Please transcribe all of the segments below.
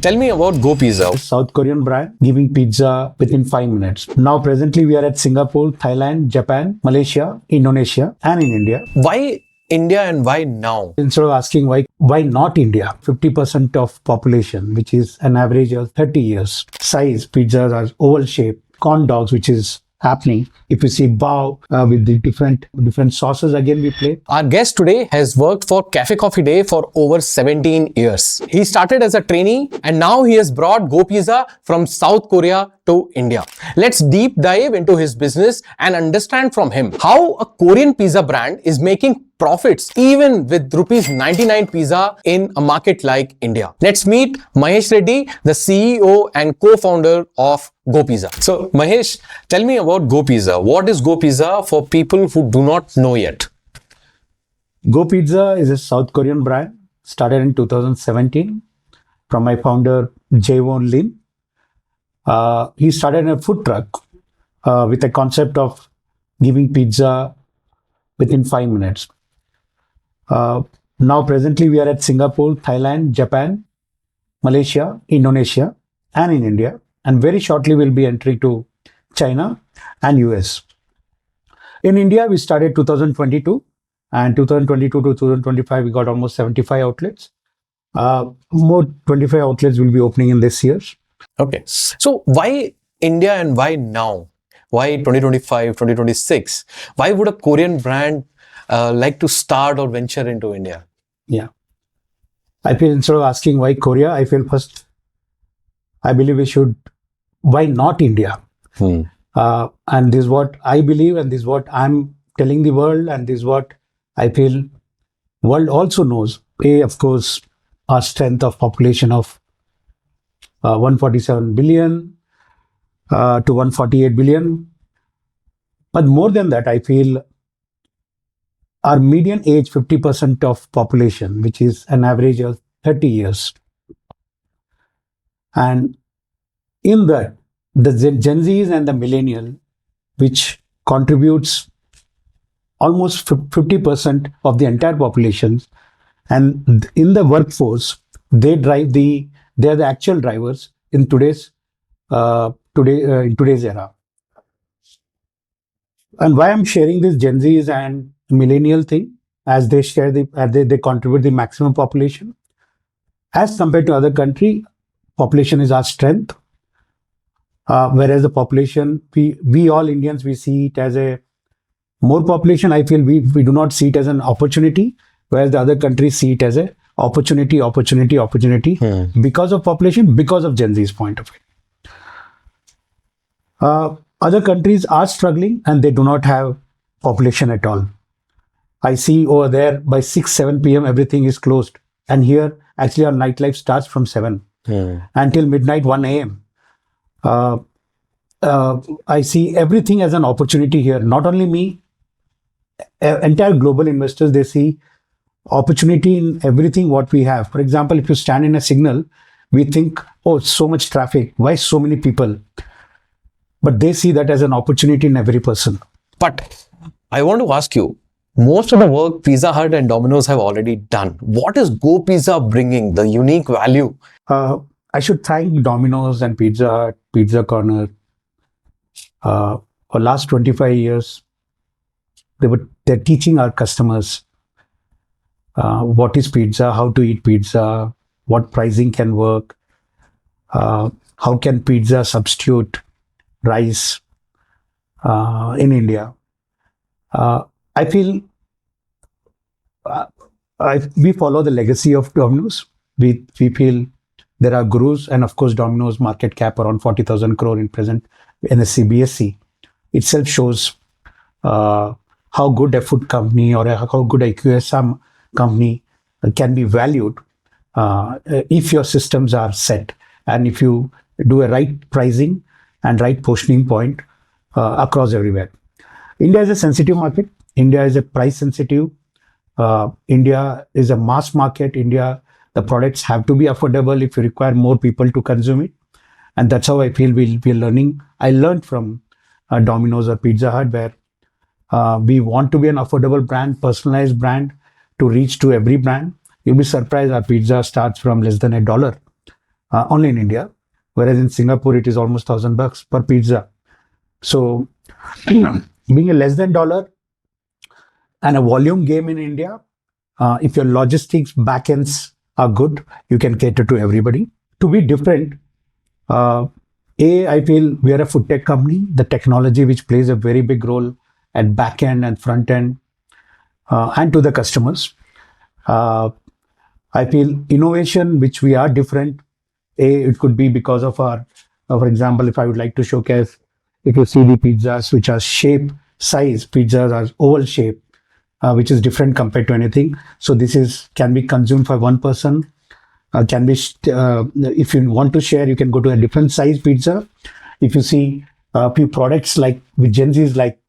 Tell me about GoPizza. South Korean brand giving pizza within 5 minutes. Now, presently, we are at Singapore, Thailand, Japan, Malaysia, Indonesia, and in India. Why India and why now? Instead of asking why not India? 50% of population, which is an average of 30 years. Size, pizzas are oval shaped. Corn dogs, which is happening. If you see bao with the different sauces, again we play. Our guest today has worked for Café Coffee Day for over 17 years. He started as a trainee and now he has brought GoPizza from South Korea to India. Let's deep dive into his business and understand from him how a Korean pizza brand is making profits even with rupees 99 pizza in a market like India. Let's meet Mahesh Reddy, the CEO and co-founder of GoPizza. So Mahesh, tell me about GoPizza. What is GoPizza for people who do not know yet? GoPizza is a South Korean brand started in 2017 from my founder Jaewon Lim. He started a food truck with a concept of giving pizza within 5 minutes. Now, presently, we are at Singapore, Thailand, Japan, Malaysia, Indonesia, and in India. And very shortly, we'll be entering to China and US. In India, we started 2022, and 2022 to 2025, we got almost 75 outlets. More 25 outlets will be opening in this year. Okay. So why India and why now? Why 2025, 2026? Why would a Korean brand like to start or venture into India? Yeah. I feel instead of asking why Korea, I feel first, I believe we should, why not India? And this is what I believe, and this is what I'm telling the world, and this is what I feel world also knows. Of course, our strength of population of 147 billion to 148 billion. But more than that, I feel our median age, 50% of population, which is an average of 30 years. And in that, the Gen Zs and the millennial, which contributes almost 50% of the entire population, and in the workforce, they are the actual drivers in today's era. And why I'm sharing this Gen Zs and millennial thing, as they share they contribute the maximum population. As compared to other country, population is our strength. Whereas the population, we all Indians, we see it as a more population. I feel we do not see it as an opportunity, whereas the other countries see it as a opportunity because of population, because of Gen Z's point of view. Other countries are struggling and they do not have population at all. I see over there by 6-7 p.m. everything is closed, and here actually our nightlife starts from 7 until midnight 1 a.m. I see everything as an opportunity here. Not only me, entire global investors, they see opportunity in everything what we have. For example, if you stand in a signal, we think, oh, so much traffic, why so many people? But they see that as an opportunity in every person. But I want to ask you, most of the work Pizza Hut and Domino's have already done. What is GoPizza bringing, the unique value? I should thank Domino's and Pizza Hut, Pizza Corner. For last 25 years, they're teaching our customers what is pizza, how to eat pizza, what pricing can work, how can pizza substitute rice in India. I feel we follow the legacy of Domino's. We feel there are gurus, and of course, Domino's market cap around 40,000 crore in present NSE BSE itself shows how good a food company or how good a QSR company can be valued if your systems are set and if you do a right pricing and right positioning point across everywhere. India is a sensitive market. India is a price sensitive. India is a mass market. India, the products have to be affordable if you require more people to consume it. And that's how I feel we're learning. I learned from Domino's or Pizza Hut, where we want to be an affordable brand, personalized brand to reach to every brand. You'll be surprised our pizza starts from less than $1. only in India, whereas in Singapore it is almost $1,000 per pizza. So being a less than dollar and a volume game in India, if your logistics backends are good, you can cater to everybody. To be different, I feel we are a food tech company. The technology which plays a very big role at back end and front end and to the customers. I feel innovation, which we are different. It could be because of our, for example, if I would like to showcase, if you see the pizzas which are shape, size, pizzas are oval shape, which is different compared to anything. So this can be consumed for one person. If you want to share, you can go to a different size pizza. If you see a few products like with Gen Z's, like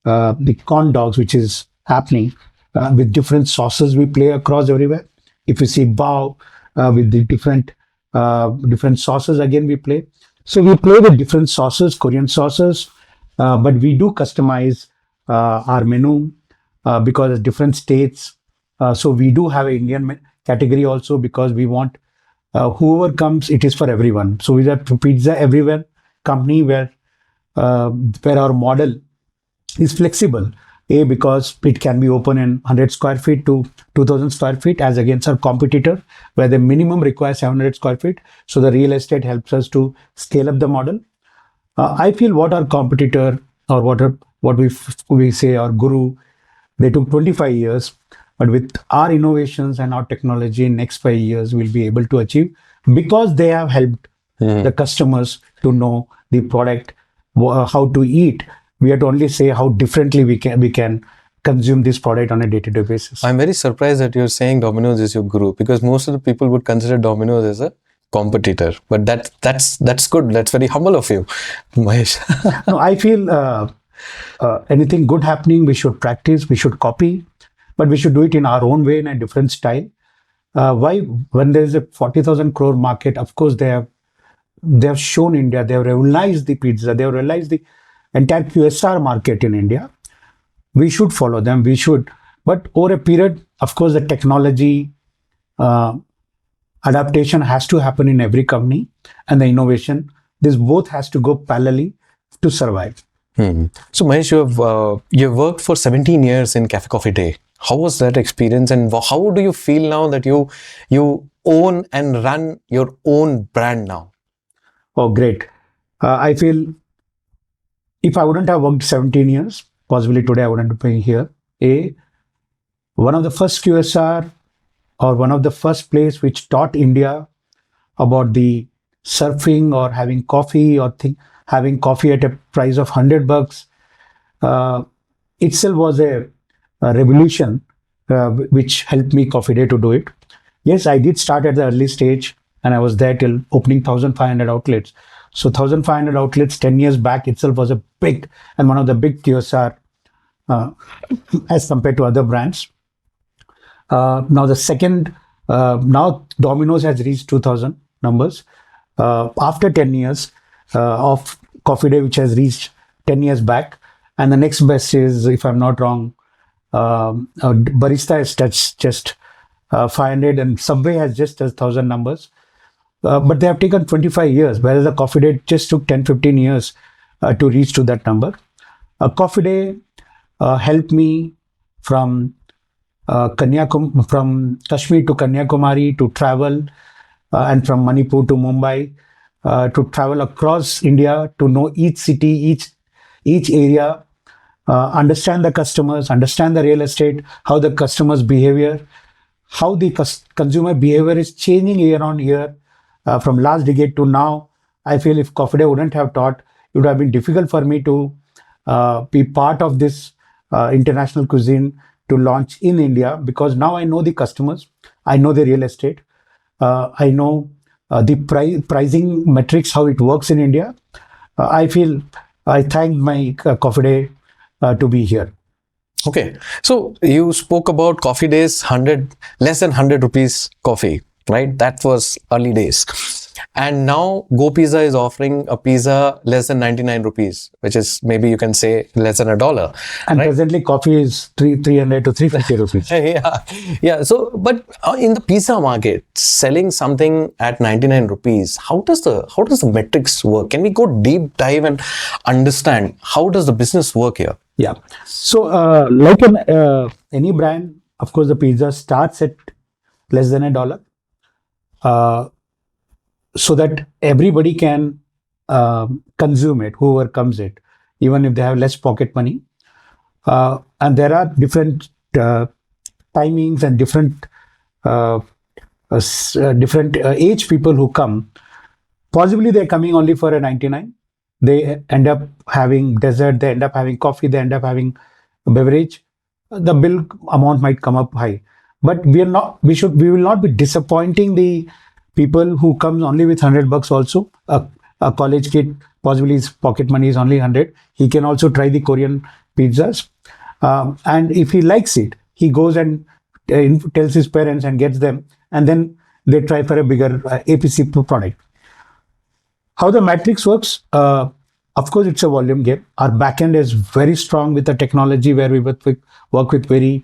the corn dogs, which is happening with different sauces, we play across everywhere. If you see bao with the different sauces, again we play. So we play with different sauces, Korean sauces, but we do customize our menu because of different states. So we do have an Indian category also, because we want whoever comes, it is for everyone. So we have pizza everywhere company where our model is flexible. Because it can be open in 100 square feet to 2000 square feet, as against our competitor where the minimum requires 700 square feet. So the real estate helps us to scale up the model. I feel what our competitor, or what we say our guru, they took 25 years, but with our innovations and our technology in next 5 years, we'll be able to achieve, because they have helped the customers to know the product, how to eat. We have to only say how differently we can consume this product on a day-to-day basis. I'm very surprised that you're saying Domino's is your guru, because most of the people would consider Domino's as a competitor. But that's good. That's very humble of you, Mahesh. No, I feel anything good happening, we should practice, we should copy, but we should do it in our own way, in a different style. Why? When there is a 40,000 crore market, of course they have shown India, they have realized the pizza, they have realized the entire QSR market in India. We should follow them. We should. But over a period, of course, the technology adaptation has to happen in every company, and the innovation. This both has to go parallelly to survive. So Mahesh, you've worked for 17 years in Café Coffee Day. How was that experience, and how do you feel now that you own and run your own brand now? Oh, great. I feel if I wouldn't have worked 17 years, possibly today I wouldn't be here. One of the first QSR, or one of the first place which taught India about the surfing or having coffee, or having coffee at a price of $100 itself was a revolution, which helped me Coffee Day to do it. Yes, I did start at the early stage, and I was there till opening 1,500 outlets. So 1,500 outlets 10 years back itself was a big, and one of the big QSR as compared to other brands. Now the second, now Domino's has reached 2,000 numbers after 10 years of Coffee Day, which has reached 10 years back. And the next best is, if I'm not wrong, Barista has touched just 500, and Subway has just 1,000 numbers. But they have taken 25 years, whereas the Coffee Day just took 10-15 years to reach to that number. Coffee Day helped me from Kashmir to Kanyakumari to travel, and from Manipur to Mumbai, to travel across India, to know each city, each area, understand the customers, understand the real estate, how the customers' behavior, how the consumer behavior is changing year on year. From last decade to now, I feel if Coffee Day wouldn't have taught, it would have been difficult for me to be part of this international cuisine to launch in India, because now I know the customers, I know the real estate, I know the pricing metrics, how it works in India. I feel I thank my Coffee Day to be here. Okay, so you spoke about Coffee Days, less than 100 rupees coffee, right? That was early days. And now GoPizza is offering a pizza less than 99 rupees, which is maybe you can say less than $1. And right? presently coffee is 300 to 350 rupees. Yeah. So, but in the pizza market, selling something at 99 rupees, how does the metrics work? Can we go deep dive and understand how does the business work here? Yeah. So, like any brand, of course, the pizza starts at less than $1, so that everybody can consume it, whoever comes it, even if they have less pocket money. And there are different timings and different age people who come. Possibly they're coming only for a 99. They end up having dessert, they end up having coffee, they end up having a beverage. The bill amount might come up high, but we will not be disappointing the people who comes only with $100 also. A college kid, possibly his pocket money is only 100. He can also try the Korean pizzas, and if he likes it, he goes and tells his parents and gets them, and then they try for a bigger APC product. How the matrix works, of course, it's a volume game. Our backend is very strong with the technology where we work with very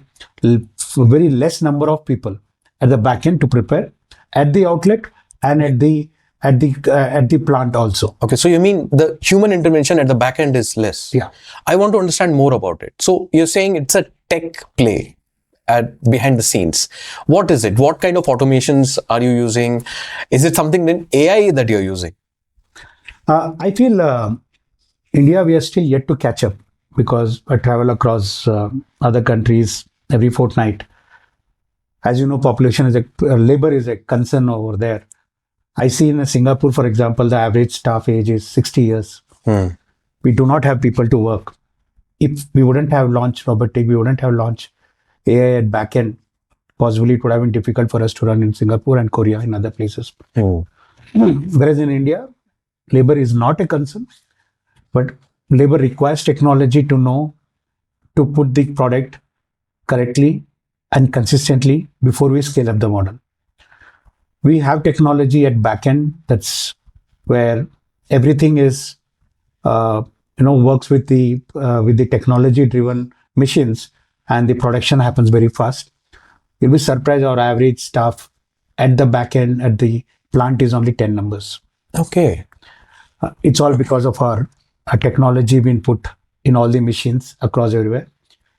less number of people at the backend to prepare at the outlet and at the plant also. Okay, so you mean the human intervention at the back end is less? Yeah. I want to understand more about it. So you're saying it's a tech play behind the scenes. What is it? What kind of automations are you using? Is it something in AI that you're using? I feel India, we are still yet to catch up because I travel across other countries every fortnight. As you know, labor is a concern over there. I see in Singapore, for example, the average staff age is 60 years. We do not have people to work. If we wouldn't have launched robotic, we wouldn't have launched AI at backend, possibly it would have been difficult for us to run in Singapore and Korea and other places. Whereas in India, labor is not a concern, but labor requires technology to know to put the product correctly and consistently before we scale up the model. We have technology at backend that's where everything is works with the technology driven machines, and the production happens very fast. You'll be surprised our average staff at the backend at the plant is only 10 numbers. Okay. It's all because of our technology being put in all the machines across everywhere.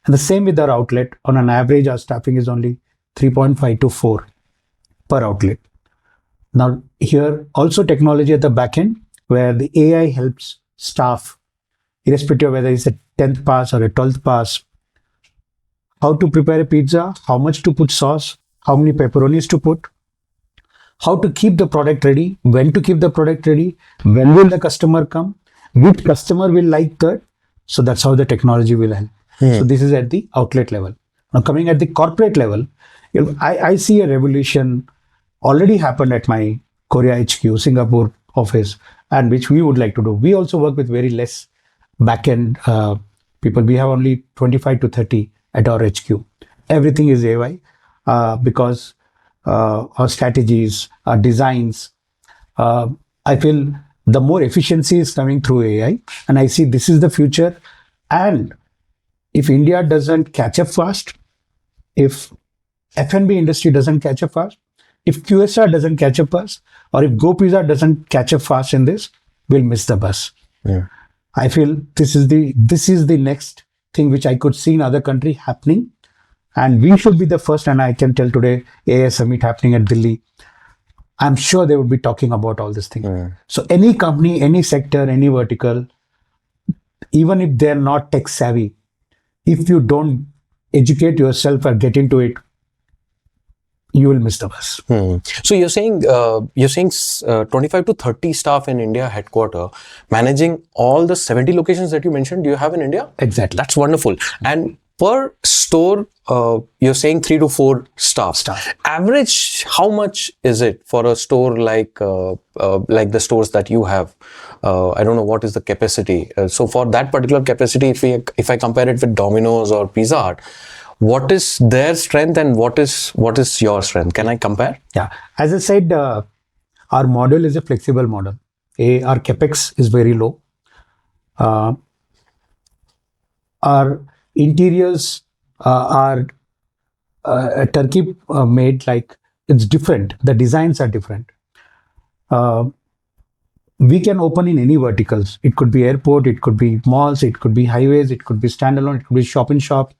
And the same with our outlet. On an average, our staffing is only 3.5 to 4 per outlet. Now, here also technology at the back end where the AI helps staff, irrespective of whether it's a 10th pass or a 12th pass, how to prepare a pizza, how much to put sauce, how many pepperonis to put, how to keep the product ready, when to keep the product ready, when will the customer come, which customer will like that. So that's how the technology will help. So this is at the outlet level. Now coming at the corporate level, I see a revolution already happened at my Korea HQ, Singapore office, and which we would like to do. We also work with very less back-end people. We have only 25 to 30 at our HQ. Everything is AI because our strategies, our designs, I feel the more efficiency is coming through AI, and I see this is the future. And if India doesn't catch up fast, if F&B industry doesn't catch up fast, if QSR doesn't catch up fast, or if GoPizza doesn't catch up fast in this, we'll miss the bus. Yeah. I feel this is the next thing which I could see in other country happening, and we should be the first. And I can tell today AI Summit happening at Delhi, I'm sure they would be talking about all this thing. Yeah. So any company, any sector, any vertical, even if they're not tech savvy, if you don't educate yourself or get into it, you will miss the bus. So you're saying 25 to 30 staff in India headquarter managing all the 70 locations that you mentioned. Do you have in India? Exactly. That's wonderful. And per store, you're saying 3 to 4 staff. Average, how much is it for a store like the stores that you have? I don't know what is the capacity. So for that particular capacity, if I compare it with Domino's or Pizza Hut, what is their strength and what is your strength? Can I compare? Yeah. As I said, our model is a flexible model. Our Capex is very low. Our interiors are turkey made, like it's different. The designs are different. We can open in any verticals. It could be airport, it could be malls, it could be highways, it could be standalone, it could be shop in shop.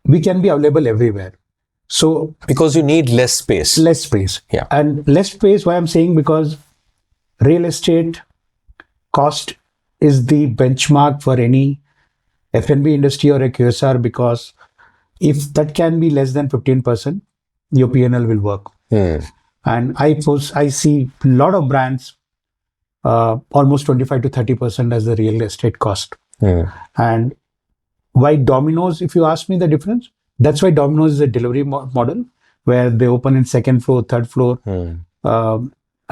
We can be available everywhere. So Because you need less space. less space. Yeah. And less space, why I'm saying, because real estate cost is the benchmark for any F&B industry or a QSR, because if that can be less than 15%, your P&L will work. And I see a lot of brands almost 25 to 30% as the real estate cost. And why Domino's, if you ask me the difference, that's why Domino's is a delivery model where they open in second floor, third floor,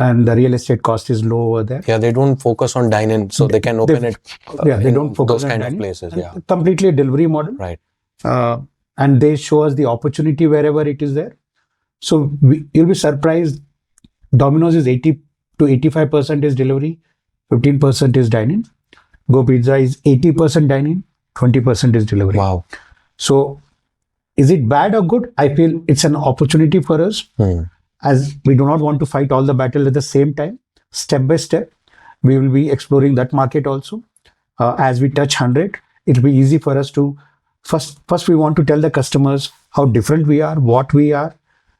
and the real estate cost is low over there. Yeah, they don't focus on dine-in, so they can open it. They don't focus those on kind of dining. places. And Yeah, completely a delivery model. right. And they show us the opportunity wherever it is there. So you'll be surprised. Domino's is 80 to 85% is delivery, 15% is dining. GoPizza is 80% dining, 20% is delivery. Wow. So is it bad or good? I feel it's an opportunity for us, as we do not want to fight all the battle at the same time. Step by step, we will be exploring that market also. As we touch 100, it'll be easy for us to first we want to tell the customers how different we are, what we are,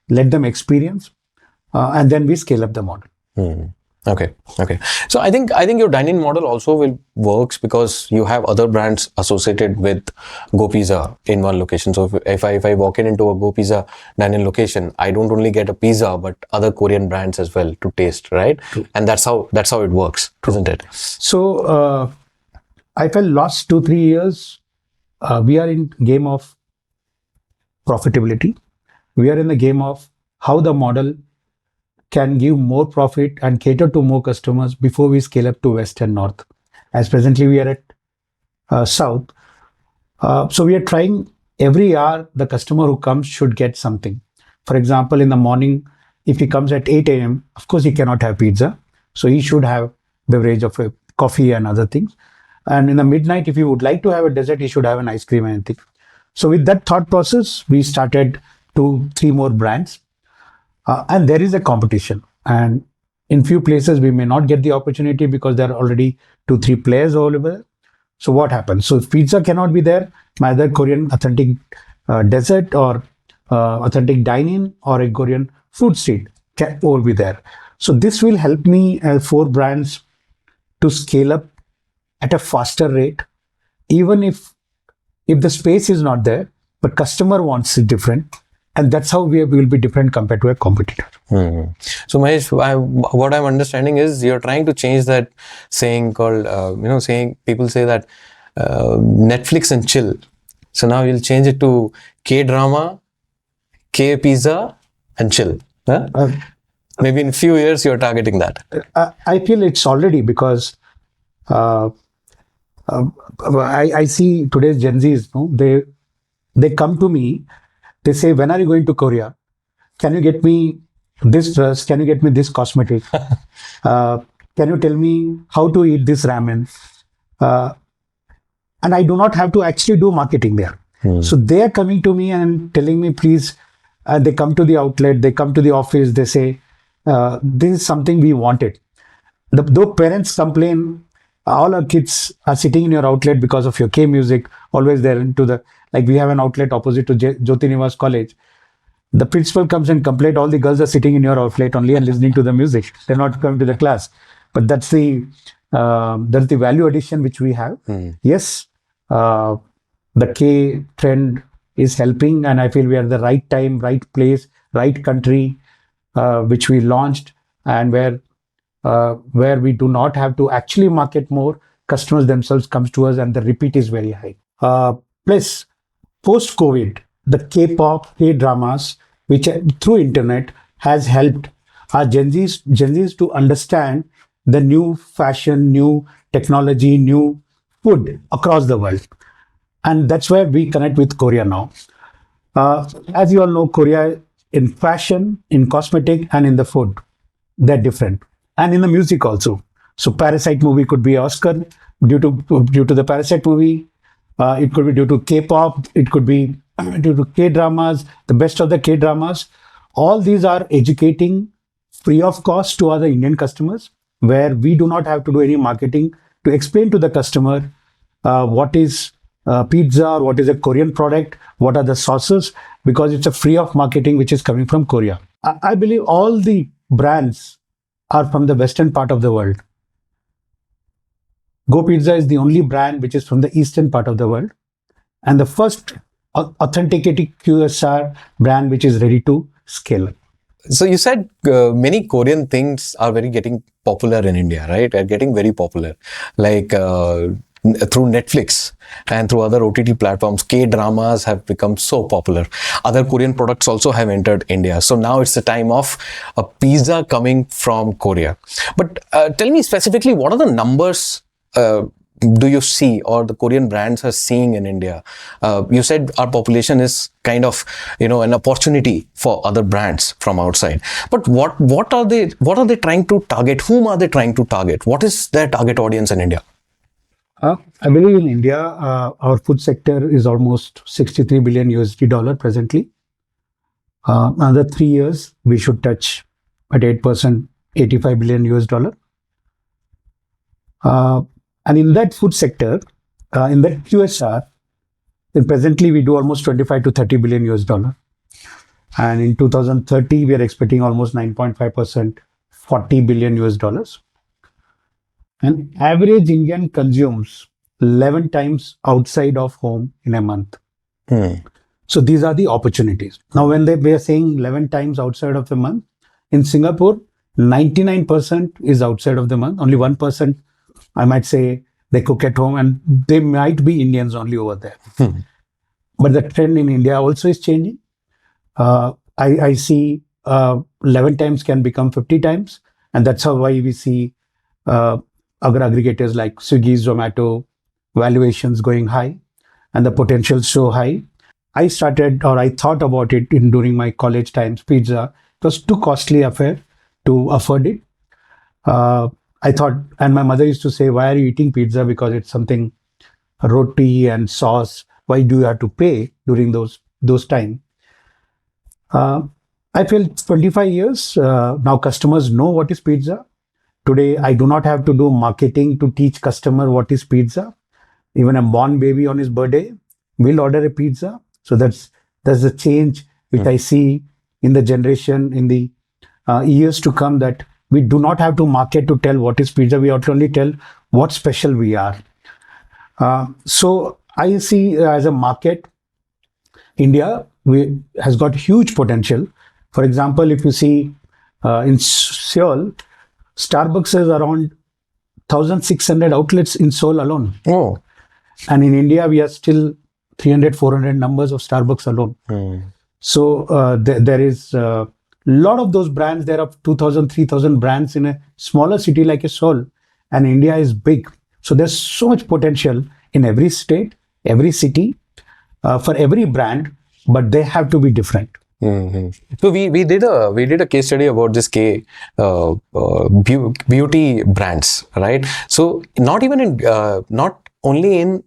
let them experience, and then we scale up the model. Okay. So I think your dine-in model also will works because you have other brands associated with GoPizza in one location. So if I walk into a GoPizza dine-in location, I don't only get a pizza but other Korean brands as well to taste, right? True. And that's how it works, isn't it? So I felt last 2-3 years we are in game of profitability. We are in the game of how the model can give more profit and cater to more customers before we scale up to West and North. As presently we are at South. So we are trying every hour the customer who comes should get something. For example, in the morning, if he comes at 8 a.m., of course he cannot have pizza. So he should have beverage of coffee and other things. And in the midnight, if he would like to have a dessert, he should have an ice cream and anything. So with that thought process, we started 2-3 more brands. And there is a competition, and in few places we may not get the opportunity because there are already 2-3 players all over. So what happens? So if pizza cannot be there, my other Korean authentic dessert or authentic dine-in or a Korean food street can all be there. So this will help me 4 brands to scale up at a faster rate, even if the space is not there, but customer wants it different. And that's how we will be different compared to a competitor. So Mahesh, what I'm understanding is you're trying to change that saying called, people say that Netflix and chill. So now you'll change it to K-drama, K-pizza and chill. Huh? Maybe in a few years you're targeting that. I feel it's already, because I see today's Gen Zs, they come to me. They say, when are you going to Korea? Can you get me this dress? Can you get me this cosmetic? Can you tell me how to eat this ramen? And I do not have to actually do marketing there. So they are coming to me and telling me, please, they come to the outlet, they come to the office, they say, this is something we wanted. Though parents complain, all our kids are sitting in your outlet because of your K music, always there like we have an outlet opposite to Jyoti Nivas College. The principal comes and complains, all the girls are sitting in your outlet only and listening to the music. They're not coming to the class. But that's the value addition which we have. Yes, the K trend is helping, and I feel we are the right time, right place, right country, which we launched, and where we do not have to actually market more. Customers themselves comes to us, and the repeat is very high. Plus, post-COVID, the K-pop, K-dramas, which through internet has helped our Gen Zs to understand the new fashion, new technology, new food across the world. And that's where we connect with Korea now. As you all know, Korea in fashion, in cosmetic, and in the food. They're different. And in the music also. So Parasite movie could be Oscar due to the Parasite movie. It could be due to K-pop. It could be due to K-dramas, the best of the K-dramas. All these are educating free of cost to other Indian customers, where we do not have to do any marketing to explain to the customer what is pizza or what is a Korean product, what are the sauces, because it's a free of marketing which is coming from Korea. I believe all the brands are from the western part of the world. GoPizza is the only brand which is from the eastern part of the world, and the first authenticated QSR brand which is ready to scale up. So you said many Korean things are getting popular in India, right? Are getting very popular, like through Netflix and through other OTT platforms. K-dramas have become so popular. Other Korean products also have entered India. So now it's the time of a pizza coming from Korea. But tell me specifically, what are the numbers do you see, or the Korean brands are seeing in India? You said our population is kind of, an opportunity for other brands from outside. But what are they trying to target? Whom are they trying to target? What is their target audience in India? I believe in India, our food sector is almost 63 billion USD dollar presently. Another 3 years, we should touch at 8%, 85 billion US dollar. And in that food sector, in that QSR, then presently we do almost 25 to 30 billion US dollar. And in 2030, we are expecting almost 9.5%, 40 billion US dollars. And average Indian consumes 11 times outside of home in a month. So these are the opportunities. Now, when we are saying 11 times outside of the month, in Singapore, 99% is outside of the month. Only 1%, I might say, they cook at home, and they might be Indians only over there. But the trend in India also is changing. I see 11 times can become 50 times. And that's why we see other aggregators like Swiggy, Zomato, valuations going high and the potential so high. I thought about it during my college times. Pizza, it was too costly affair to afford it. I thought, and my mother used to say, why are you eating pizza? Because it's something roti and sauce. Why do you have to pay during those time? I feel 25 years, now customers know what is pizza. Today, I do not have to do marketing to teach customer what is pizza. Even a born baby on his birthday will order a pizza. So that's the change which I see in the generation, in the years to come, that we do not have to market to tell what is pizza. We have to only tell what special we are. So I see as a market, India has got huge potential. For example, if you see in Seoul, Starbucks has around 1,600 outlets in Seoul alone. Oh. And in India, we are still 300, 400 numbers of Starbucks alone. So there is a lot of those brands. There are 2,000, 3,000 brands in a smaller city like a Seoul. And India is big. So there's so much potential in every state, every city, for every brand, but they have to be different. So we did a case study about this beauty brands, right? So not only in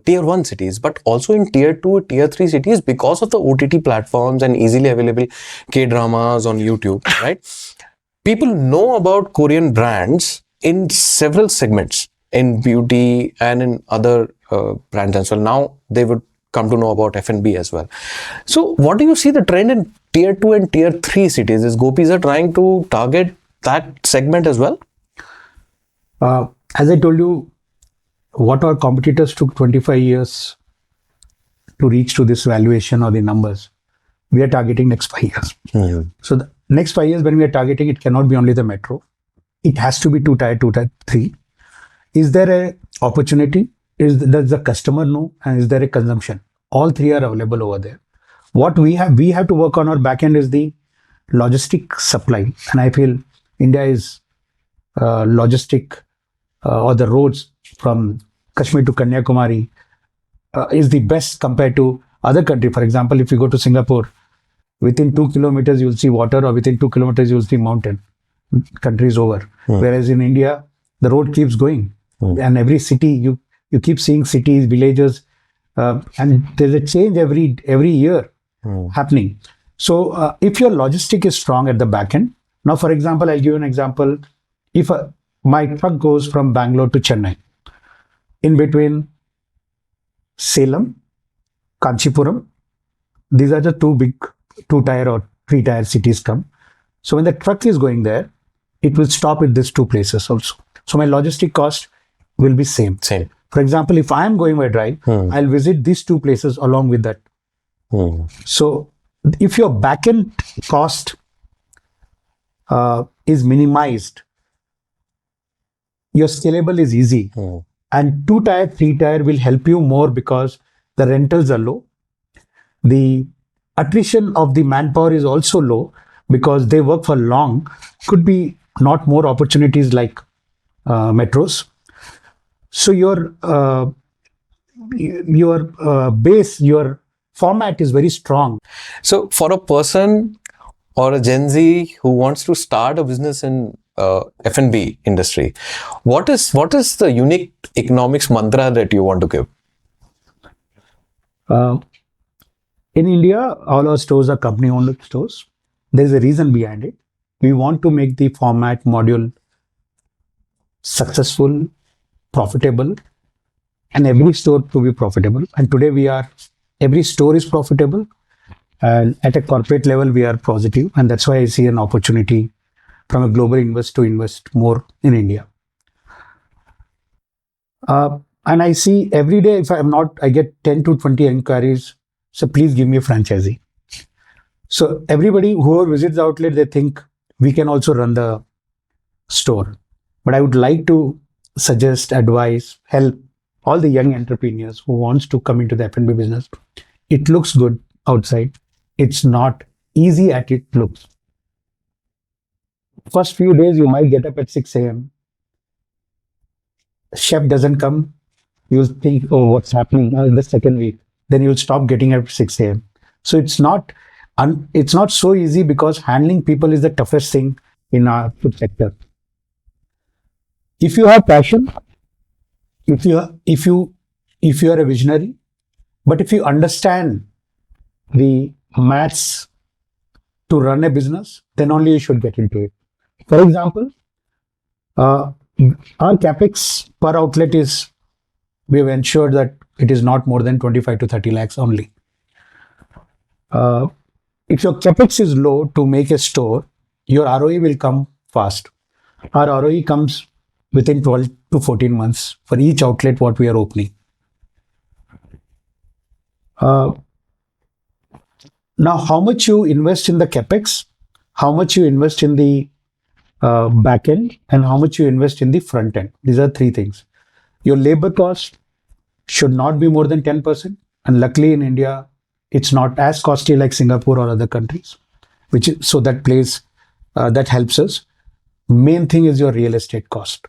tier 1 cities, but also in tier 2, tier 3 cities, because of the OTT platforms and easily available K-dramas on YouTube, right? People know about Korean brands in several segments, in beauty and in other brands as well. Now they would come to know about F&B as well. So what do you see the trend in tier 2 and tier 3 cities? Is GoPizza trying to target that segment as well? As I told you, what our competitors took 25 years to reach to this valuation or the numbers, we are targeting next 5 years. So the next 5 years, when we are targeting, it cannot be only the metro. It has to be tier 2, tier 3. Is there a opportunity? Does the customer know? And is there a consumption? All three are available over there. What we have to work on our back end is the logistic supply. And I feel India is logistic or the roads from Kashmir to Kanyakumari is the best compared to other country. For example, if you go to Singapore, Within 2 kilometers, you'll see water, or within 2 kilometers, you'll see mountain. Country is over. Whereas in India, the road keeps going. And every city, you keep seeing cities, villages, and there's a change every year happening. So if your logistic is strong at the back end, now for example, I'll give you an example. If my truck goes from Bangalore to Chennai, in between Salem, Kanchipuram, these are the two-tier or three-tier cities come. So when the truck is going there, it will stop at these two places also. So my logistic cost will be same. For example, if I am going by drive, I'll visit these two places along with that. So if your backend cost is minimized, your scalable is easy. And 2-tier, 3-tier will help you more because the rentals are low. The attrition of the manpower is also low because they work for long. Could be not more opportunities like metros. So your base, your format is very strong. So for a person or a Gen Z who wants to start a business in F&B industry, what is the unique economics mantra that you want to give? In India, all our stores are company-owned stores. There's a reason behind it. We want to make the format module successful, profitable, and every store to be profitable. And today every store is profitable, and at a corporate level we are positive, and that's why I see an opportunity from a global investor to invest more in India. And I see every day, if I get 10 to 20 inquiries, so please give me a franchisee. So everybody, whoever visits the outlet, they think we can also run the store. But I would like to suggest, advise, help all the young entrepreneurs who wants to come into the F&B business. It looks good outside. It's not easy as it looks. First few days, you might get up at 6 a.m. Chef doesn't come. You'll think, oh, what's happening in the second week? Then you'll stop getting up at 6 a.m. So it's not so easy because handling people is the toughest thing in our food sector. If you have passion, if you are a visionary, but if you understand the maths to run a business, then only you should get into it. For example, our Capex per outlet we have ensured that it is not more than 25 to 30 lakhs only. If your Capex is low to make a store, your ROE will come fast. Our ROE comes within 12 to 14 months for each outlet what we are opening. Now, how much you invest in the Capex, how much you invest in the back end, and how much you invest in the front end. These are three things. Your labor cost should not be more than 10%. And luckily in India, it's not as costly like Singapore or other countries, that helps us. Main thing is your real estate cost.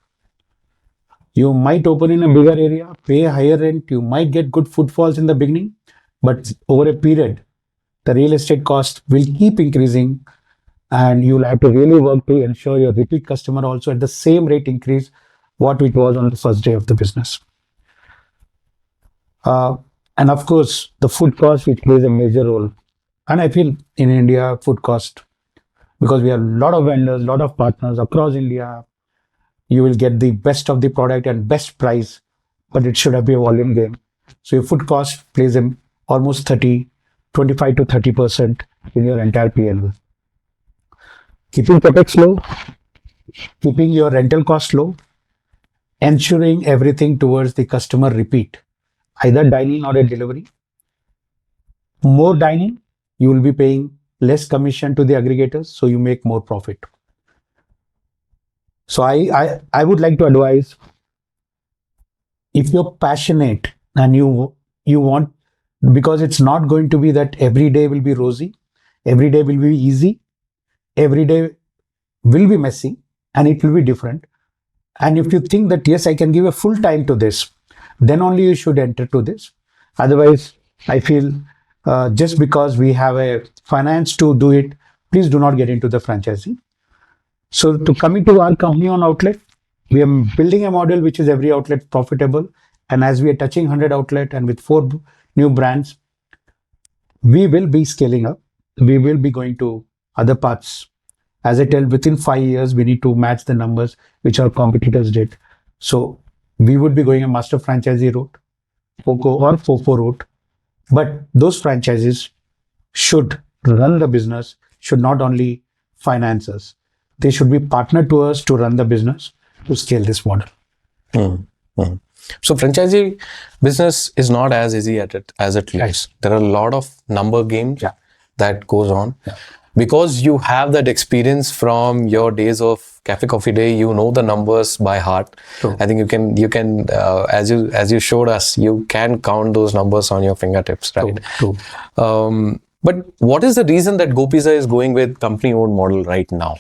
You might open in a bigger area, pay higher rent, you might get good footfalls in the beginning, but over a period, the real estate cost will keep increasing, and you'll have to really work to ensure your repeat customer also at the same rate increase what it was on the first day of the business. And of course, the food cost, which plays a major role. And I feel in India, food cost, because we have a lot of vendors, a lot of partners across India, you will get the best of the product and best price, but it should be a volume game. So your food cost plays almost 25 to 30% in your entire P&L. Keeping Capex low, keeping your rental cost low, ensuring everything towards the customer repeat, either dining or a delivery. More dining, you will be paying less commission to the aggregators, so you make more profit. So I would like to advise, if you're passionate and you want, because it's not going to be that every day will be rosy, every day will be easy, every day will be messy, and it will be different. And if you think that, yes, I can give a full time to this, then only you should enter to this. Otherwise, I feel just because we have a finance to do it, please do not get into the franchising. So to come into our company on outlet, we are building a model which is every outlet profitable. And as we are touching 100 outlet and with 4 new brands, we will be scaling up. We will be going to other parts. As I tell, within 5 years, we need to match the numbers which our competitors did. So we would be going a master franchisee route, FOCO or FOFO route. But those franchises should run the business, should not only finance us. They should be partner to us to run the business, to scale this model. So franchisee business is not as easy as it looks. There are a lot of number games that goes on. Because you have that experience from your days of Café Coffee Day, you know the numbers by heart. True. I think you can as you showed us, you can count those numbers on your fingertips, right? True. But what is the reason that GoPizza is going with company-owned model right now?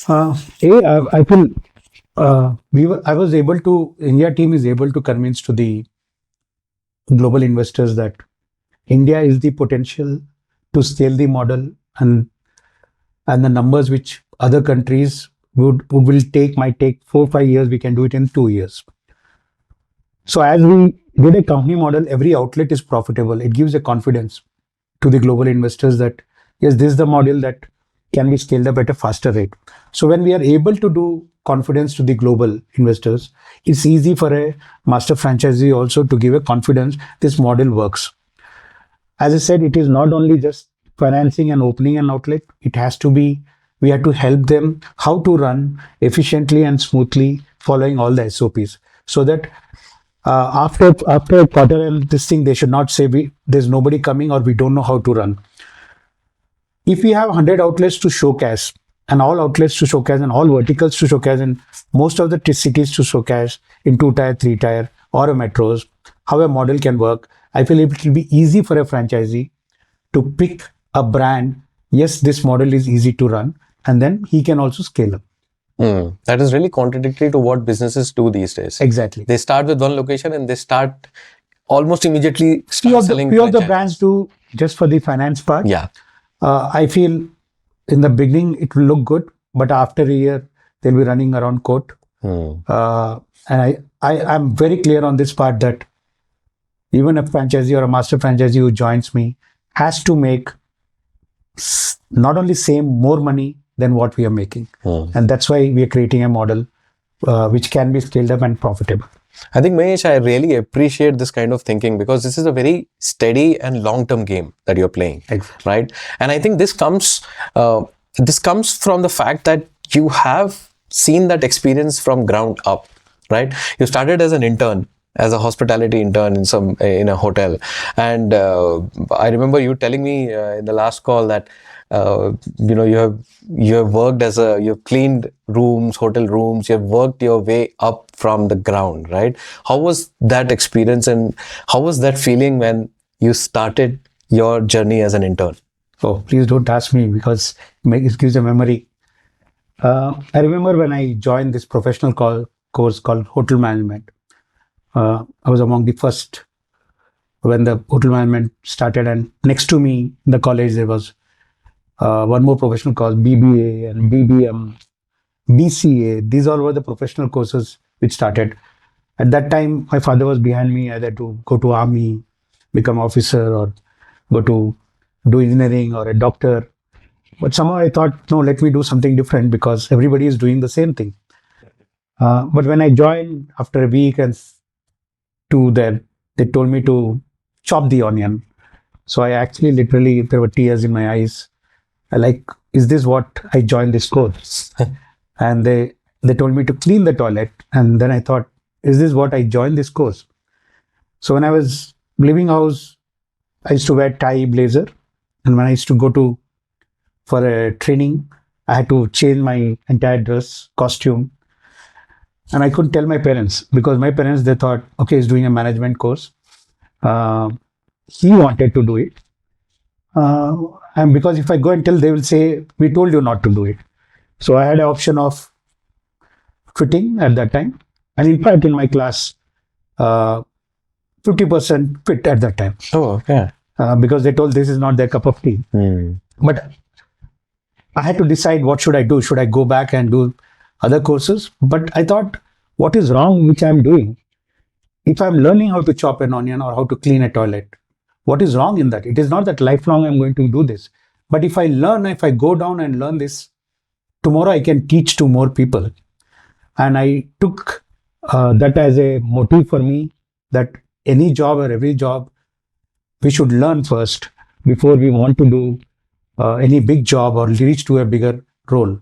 I feel India team is able to convince to the global investors that India is the potential to scale the model, and the numbers which other countries might take 4-5 years, we can do it in 2 years. So as we did a company model, every outlet is profitable. It gives a confidence to the global investors that yes, this is the model that can be scaled up at a faster rate. So when we are able to do confidence to the global investors, it's easy for a master franchisee also to give a confidence this model works. As I said, it is not only just financing and opening an outlet. It has to be, we have to help them how to run efficiently and smoothly following all the SOPs. So that after a quarter and this thing, they should not say there's nobody coming or we don't know how to run. If we have 100 outlets to showcase and all outlets to showcase and all verticals to showcase and most of the cities to showcase in 2-tier, 3-tier or a metros, how a model can work, I feel it will be easy for a franchisee to pick a brand. Yes, this model is easy to run, and then he can also scale up. That is really contradictory to what businesses do these days. Exactly. They start with one location and they start almost immediately selling. Few of the brands do just for the finance part. Yeah. I feel in the beginning it will look good, but after a year they'll be running around court. And I'm very clear on this part that even a franchisee or a master franchisee who joins me has to make not only more money than what we are making. And that's why we are creating a model which can be scaled up and profitable. I think, Mahesh, I really appreciate this kind of thinking because this is a very steady and long-term game that you're playing, right? And I think this comes from the fact that you have seen that experience from ground up, right? You started as an intern, as a hospitality intern in a hotel, and I remember you telling me in the last call that you have worked you've cleaned rooms, hotel rooms, you have worked your way up from the ground, right? How was that experience and how was that feeling when you started your journey as an intern? Oh, please don't ask me because it gives a memory. I remember when I joined this professional course called Hotel Management. I was among the first when the hotel management started, and next to me in the college there was one more professional course, BBA and BBM, BCA. These all were the professional courses which started. At that time, my father was behind me either to go to army, become officer, or go to do engineering or a doctor. But somehow I thought, no, let me do something different because everybody is doing the same thing. But when I joined after a week and two there, they told me to chop the onion. So I actually literally, there were tears in my eyes. Is this what I joined this course? And they told me to clean the toilet. And then I thought, is this what I joined this course? So when I was leaving house, I used to wear tie, blazer. And when I used to go for a training, I had to change my entire dress, costume. And I couldn't tell my parents because my parents, they thought, okay, he's doing a management course. He wanted to do it. And because if I go and tell, they will say, we told you not to do it. So I had an option of quitting at that time. And in fact, in my class, 50% fit at that time. Oh, okay. Because they told this is not their cup of tea. But I had to decide what should I do. Should I go back and do other courses? But I thought, what is wrong which I'm doing? If I'm learning how to chop an onion or how to clean a toilet, what is wrong in that? It is not that lifelong I'm going to do this. But if I go down and learn this, tomorrow I can teach to more people. And I took that as a motive for me, that any job or every job, we should learn first before we want to do any big job or reach to a bigger role.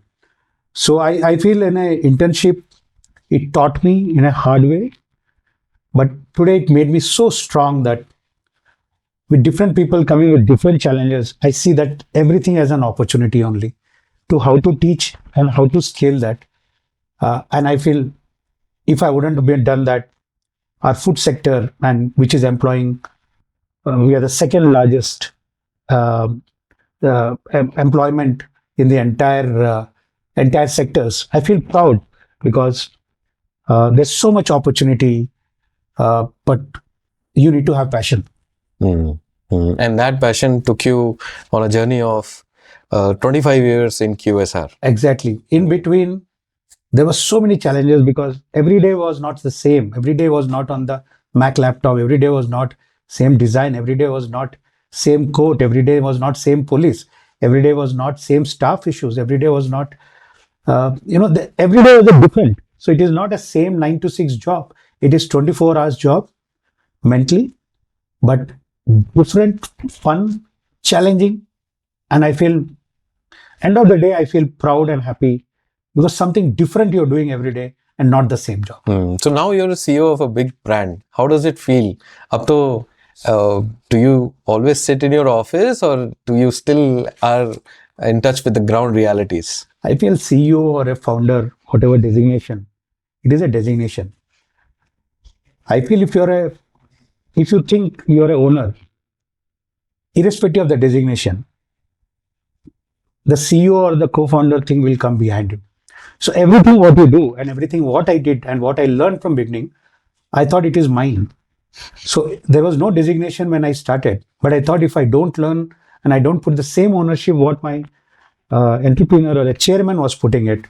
So I feel in an internship, it taught me in a hard way. But today it made me so strong that with different people coming with different challenges, I see that everything as an opportunity only to how to teach and how to scale that. And I feel if I wouldn't have done that, our food sector, and which is employing, we are the second largest employment in the entire sectors. I feel proud because there's so much opportunity, but you need to have passion. And that passion took you on a journey of 25 years in QSR. Exactly. In between, there were so many challenges because every day was not the same. Every day was not on the Mac laptop. Every day was not same design. Every day was not same coat. Every day was not same police. Every day was not same staff issues. Every day was not, every day was a different. So it is not a same 9 to 6 job. It is 24 hours job mentally, but different, fun, challenging. And I feel, end of the day, I feel proud and happy because something different you're doing every day and not the same job. So now you're a CEO of a big brand. How does it feel? Up to, do you always sit in your office or do you still are in touch with the ground realities? I feel CEO or a founder, whatever designation, it is a designation. I feel if you think you're an owner, irrespective of the designation, the CEO or the co-founder thing will come behind you. So everything what you do and everything what I did and what I learned from beginning, I thought it is mine. So there was no designation when I started, but I thought if I don't learn and I don't put the same ownership what my entrepreneur or a chairman was putting it,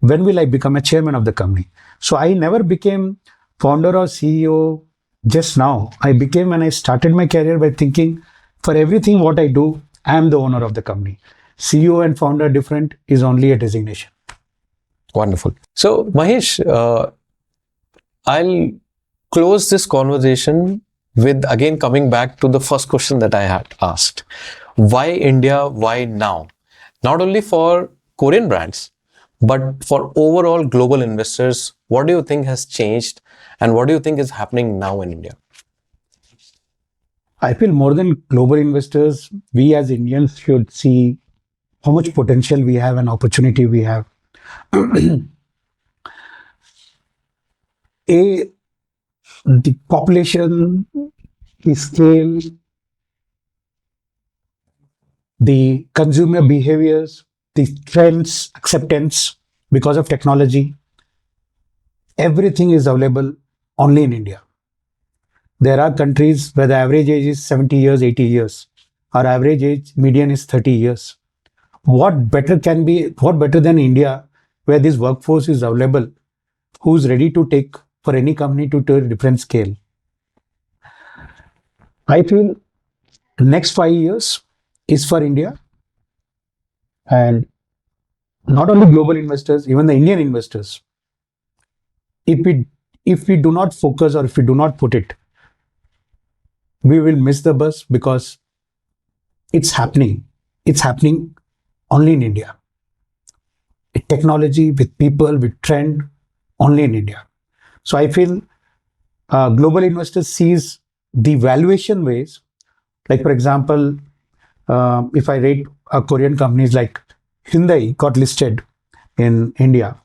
when will I become a chairman of the company? So I never became founder or CEO just now. I became when I started my career by thinking for everything what I do, I am the owner of the company. CEO and founder different is only a designation. Wonderful. So Mahesh, I'll close this conversation with again coming back to the first question that I had asked. Why India? Why now? Not only for Korean brands, but for overall global investors, what do you think has changed and what do you think is happening now in India? I feel more than global investors, we as Indians should see how much potential we have and opportunity we have. The population, the scale, the consumer behaviors, the trends, acceptance because of technology, everything is available only in India. There are countries where the average age is 70 years, 80 years. Our average age median is 30 years. What better than India, where this workforce is available, who's ready to take for any company to a different scale? I feel the next 5 years is for India, and not only global investors, even the Indian investors. If we do not focus or if we do not put it, we will miss the bus because it's happening. It's happening only in India. With technology, with people, with trend, only in India. So I feel global investors sees the valuation ways. Like for example, if I rate Korean companies like Hyundai got listed in India,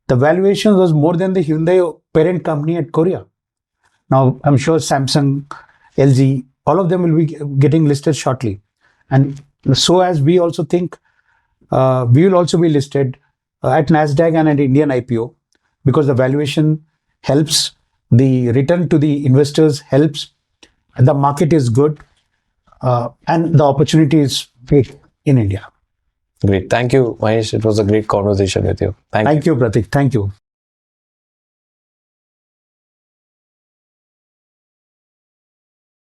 the valuation was more than the Hyundai parent company at Korea. Now I'm sure Samsung, LG, all of them will be getting listed shortly. And so as we also think, we will also be listed at NASDAQ and at Indian IPO because the valuation helps The return to the investors helps. The market is good, and the opportunity is big in India. Great. Thank you, Mahesh. It was a great conversation with you. Thank you, Pratik. Thank you.